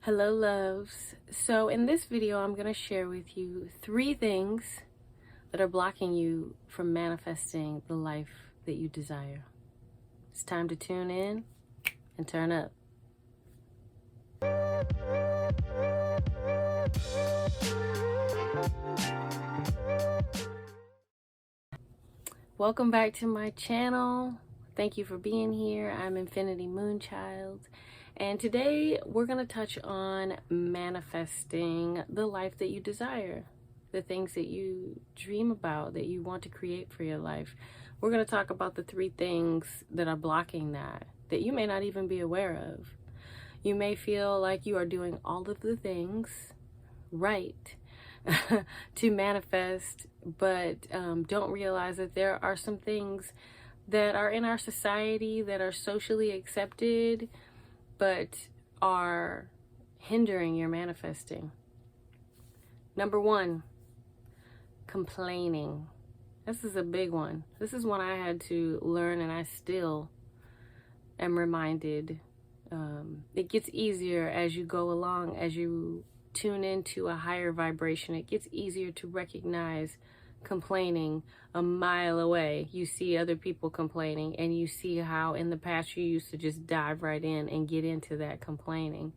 Hello loves. So in this video I'm going to share with you 3 things that are blocking you from manifesting the life that you desire. It's time to tune in and turn up. Welcome back to my channel. Thank you for being here. I'm Infinity Moonchild. And today we're going to touch on manifesting the life that you desire, the things that you dream about, that you want to create for your life. We're going to talk about the 3 things that are blocking that you may not even be aware of. You may feel like you are doing all of the things right to manifest, but don't realize that there are some things that are in our society that are socially accepted but are hindering your manifesting. Number 1, complaining. This is a big one. This is one I had to learn, and I still am reminded. It gets easier as you go along, as you tune into a higher vibration. It gets easier to recognize complaining a mile away. You see other people complaining, and you see how in the past you used to just dive right in and get into that complaining.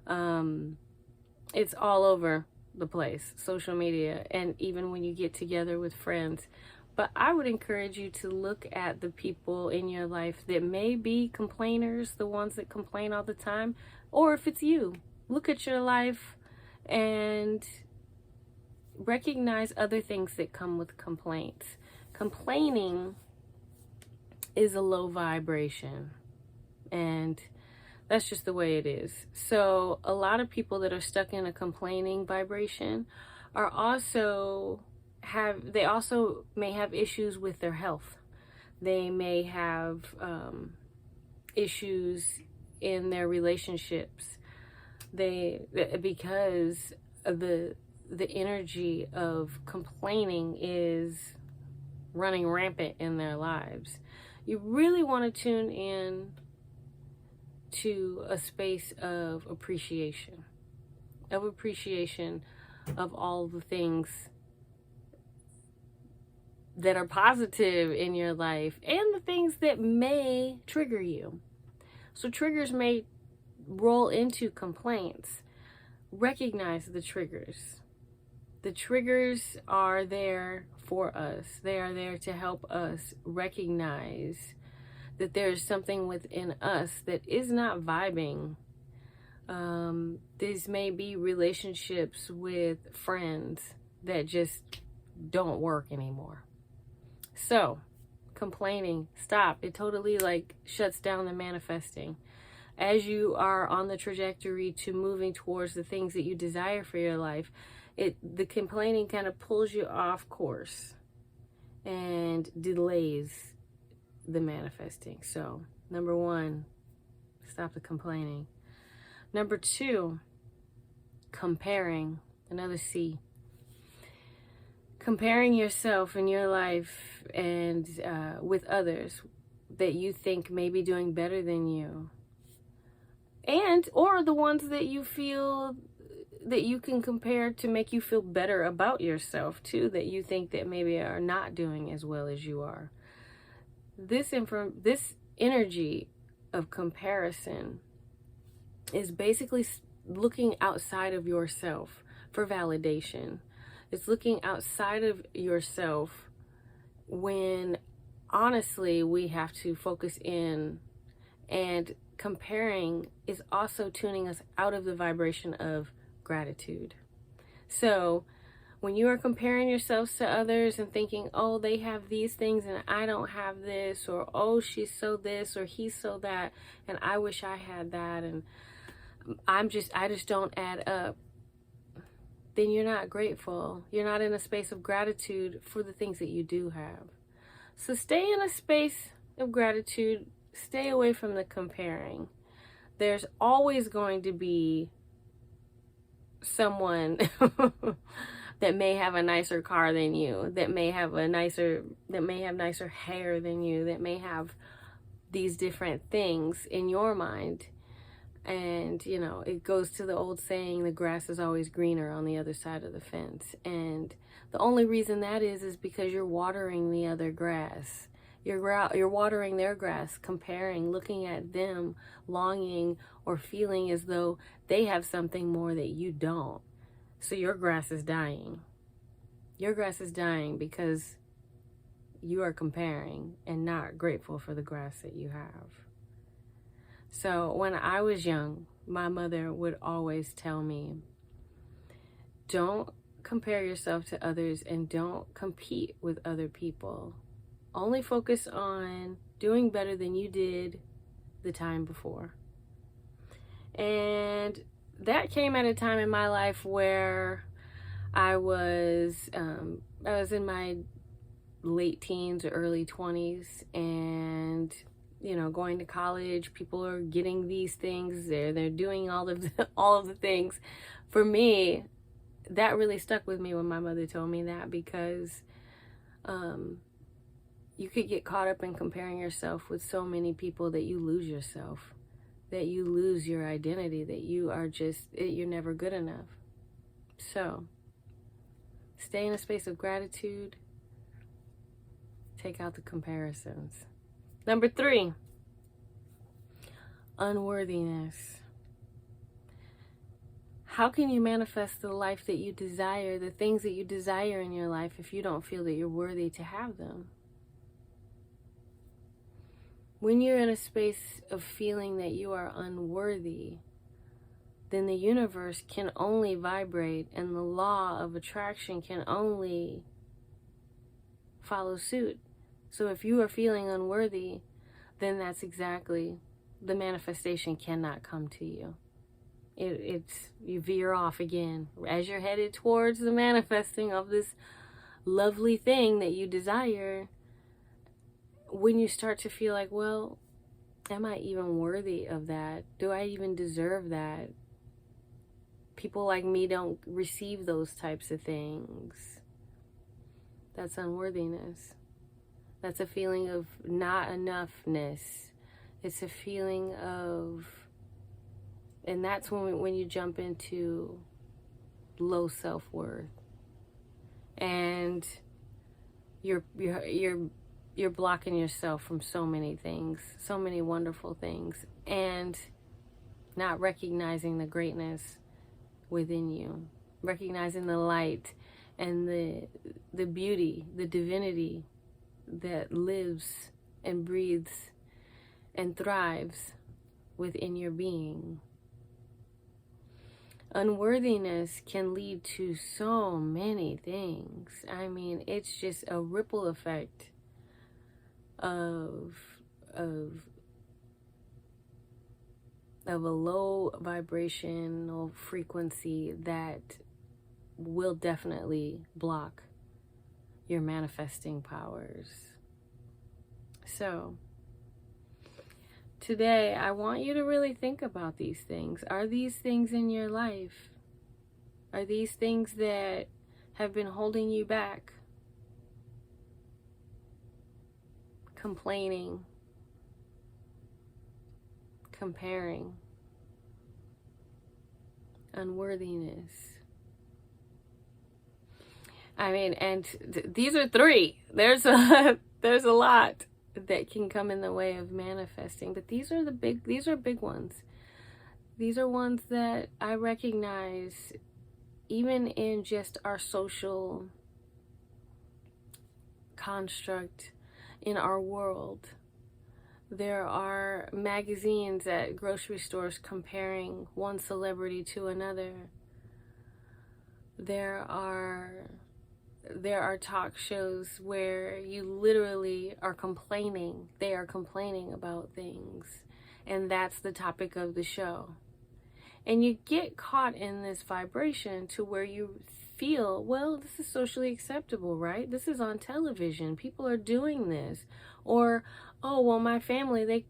It's all over the place, social media, and even when you get together with friends. But I would encourage you to look at the people in your life that may be complainers, the ones that complain all the time, or if it's you, look at your life and recognize other things that come with complaints. Complaining is a low vibration, and that's just the way it is. So a lot of people that are stuck in a complaining vibration are also may have issues with their health. They may have issues in their relationships. Because of the energy of complaining is running rampant in their lives. You really want to tune in to a space of appreciation of all the things that are positive in your life and the things that may trigger you. So triggers may roll into complaints. Recognize the triggers. The triggers are there for us. They are there to help us recognize that there's something within us that is not vibing. These may be relationships with friends that just don't work anymore. So, complaining, stop. It totally shuts down the manifesting. As you are on the trajectory to moving towards the things that you desire for your life, the complaining kind of pulls you off course and delays the manifesting. So, number 1, stop the complaining. Number 2, comparing. Another C. Comparing yourself in your life and with others that you think may be doing better than you, or the ones that you feel that you can compare to make you feel better about yourself too, that you think that maybe are not doing as well as you are. This energy of comparison is basically looking outside of yourself for validation. It's looking outside of yourself when honestly we have to focus in, and comparing is also tuning us out of the vibration of gratitude. So when you are comparing yourselves to others and thinking, oh, they have these things and I don't have this, or oh, she's so this or he's so that and I wish I had that and I just don't add up, then you're not grateful. You're not in a space of gratitude for the things that you do have. So stay in a space of gratitude. Stay away from the comparing. There's always going to be someone that may have a nicer car than you, that may have nicer hair than you, that may have these different things in your mind. And, it goes to the old saying, the grass is always greener on the other side of the fence. And the only reason that is because you're watering the other grass. You're watering their grass, comparing, looking at them, longing or feeling as though they have something more that you don't. So your grass is dying. Your grass is dying because you are comparing and not grateful for the grass that you have. So when I was young, my mother would always tell me, don't compare yourself to others and don't compete with other people. Only focus on doing better than you did the time before. And that came at a time in my life where I was in my late teens or early 20s, and going to college, people are getting these things, they're doing all of the things. For me, that really stuck with me when my mother told me that, because you could get caught up in comparing yourself with so many people that you lose yourself, that you lose your identity, that you're never good enough. So stay in a space of gratitude. Take out the comparisons. Number 3, unworthiness. How can you manifest the life that you desire, the things that you desire in your life, if you don't feel that you're worthy to have them? When you're in a space of feeling that you are unworthy, then the universe can only vibrate, and the law of attraction can only follow suit. So if you are feeling unworthy, then that's exactly, the manifestation cannot come to you. You veer off again as you're headed towards the manifesting of this lovely thing that you desire. When you start to feel like, well, am I even worthy of that? Do I even deserve that? People like me don't receive those types of things. That's unworthiness. That's a feeling of not enoughness. It's a feeling of, and that's when you jump into low self-worth, and you're blocking yourself from so many things, so many wonderful things, and not recognizing the greatness within you, recognizing the light and the beauty, the divinity that lives and breathes and thrives within your being. Unworthiness can lead to so many things. I mean, it's just a ripple effect of a low vibrational frequency that will definitely block your manifesting powers. So today, I want you to really think about these things. Are these things in your life? Are these things that have been holding you back? Complaining, comparing, unworthiness. I mean, and these are 3. There's a lot that can come in the way of manifesting, but these are big ones. These are ones that I recognize even in just our social construct in our world. There are magazines at grocery stores comparing one celebrity to another. There are talk shows where you literally are complaining. They are complaining about things, and that's the topic of the show. And you get caught in this vibration to where you feel, well, this is socially acceptable, right? This is on television. People are doing this. Or, oh, well, my family,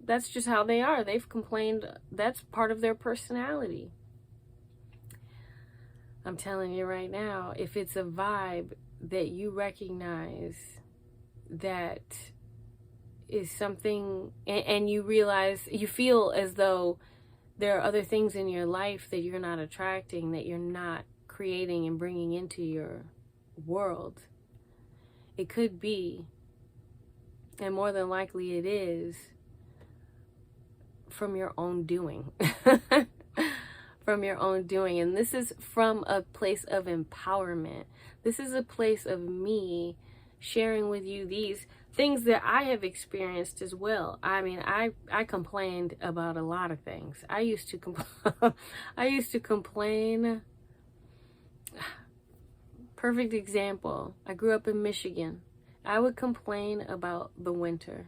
that's just how they are. They've complained. That's part of their personality. I'm telling you right now, if it's a vibe that you recognize that is something, and you realize, you feel as though there are other things in your life that you're not attracting, that you're not creating and bringing into your world. It could be, and more than likely it is, from your own doing. From your own doing. And this is from a place of empowerment. This is a place of me sharing with you these things that I have experienced as well. I mean, I complained about a lot of things. I used to complain. Perfect example. I grew up in Michigan. I would complain about the winter.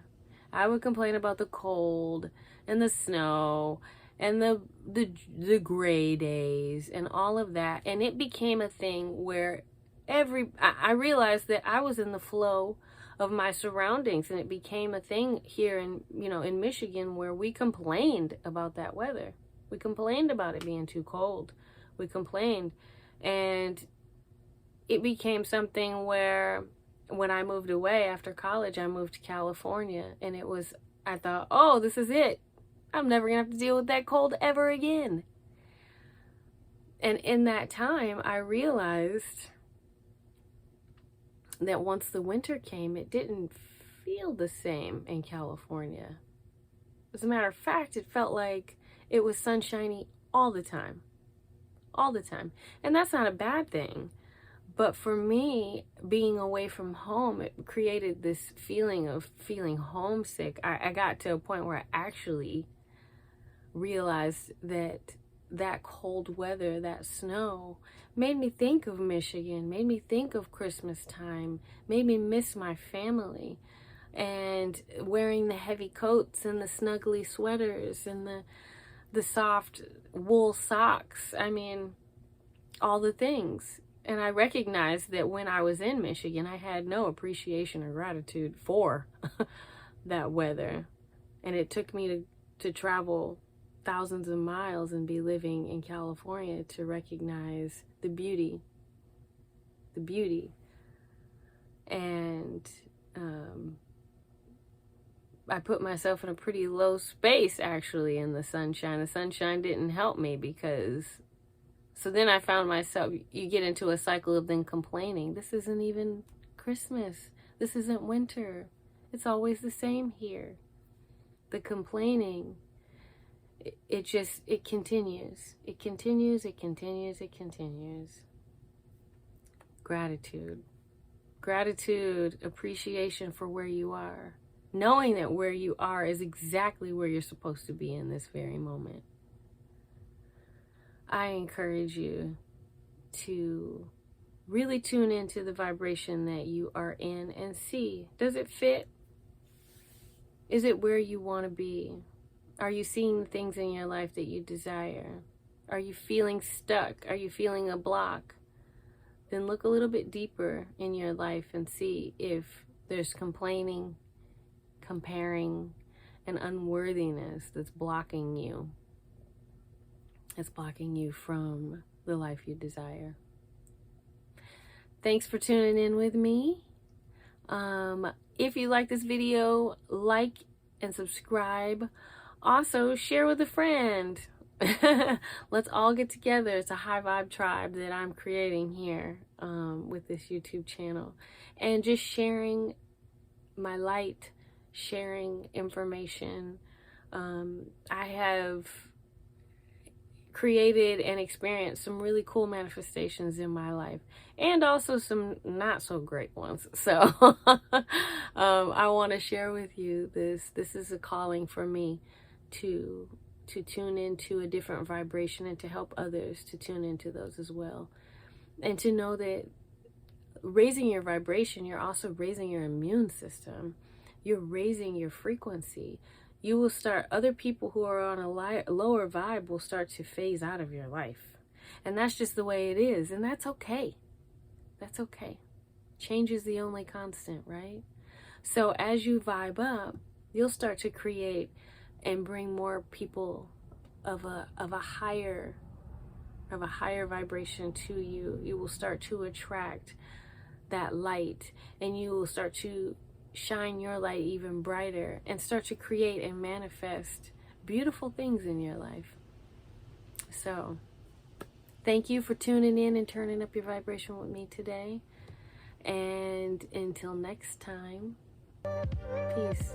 I would complain about the cold and the snow and the gray days and all of that. And it became a thing where I realized that I was in the flow of my surroundings, and it became a thing here in Michigan, where we complained about that weather. We complained about it being too cold. We complained, and it became something where when I moved away after college, I moved to California, and I thought, oh, this is it. I'm never gonna have to deal with that cold ever again. And in that time, I realized that once the winter came, it didn't feel the same in California. As a matter of fact, it felt like it was sunshiny all the time. All the time. And that's not a bad thing. But for me, being away from home, it created this feeling of feeling homesick. I got to a point where I actually realized that cold weather, that snow, made me think of Michigan, made me think of Christmas time, made me miss my family. And wearing the heavy coats and the snuggly sweaters and the soft wool socks, I mean, all the things. And I recognized that when I was in Michigan, I had no appreciation or gratitude for that weather. And it took me to travel thousands of miles and be living in California to recognize the beauty. And I put myself in a pretty low space, actually, in the sunshine. The sunshine didn't help me so then I found myself, you get into a cycle of then complaining. This isn't even Christmas. This isn't winter. It's always the same here. The complaining, it continues. It continues. Gratitude, appreciation for where you are. Knowing that where you are is exactly where you're supposed to be in this very moment. I encourage you to really tune into the vibration that you are in and see, does it fit? Is it where you want to be? Are you seeing the things in your life that you desire? Are you feeling stuck? Are you feeling a block? Then look a little bit deeper in your life and see if there's complaining, comparing, and unworthiness that's blocking you. It's blocking you from the life you desire. Thanks for tuning in with me. If you like this video, like and subscribe. Also, share with a friend. Let's all get together. It's a high vibe tribe that I'm creating here with this YouTube channel. And just sharing my light, sharing information. I have created and experienced some really cool manifestations in my life, and also some not so great ones. So I want to share with you this is a calling for me to tune into a different vibration and to help others to tune into those as well, and to know that raising your vibration, you're also raising your immune system. You're raising your frequency. You will start, other people who are on a lower vibe will start to phase out of your life. And that's just the way it is. And that's okay. That's okay. Change is the only constant, right? So as you vibe up, you'll start to create and bring more people of a higher vibration to you. You will start to attract that light, and you will start to shine your light even brighter and start to create and manifest beautiful things in your life. So, thank you for tuning in and turning up your vibration with me today. And until next time, peace.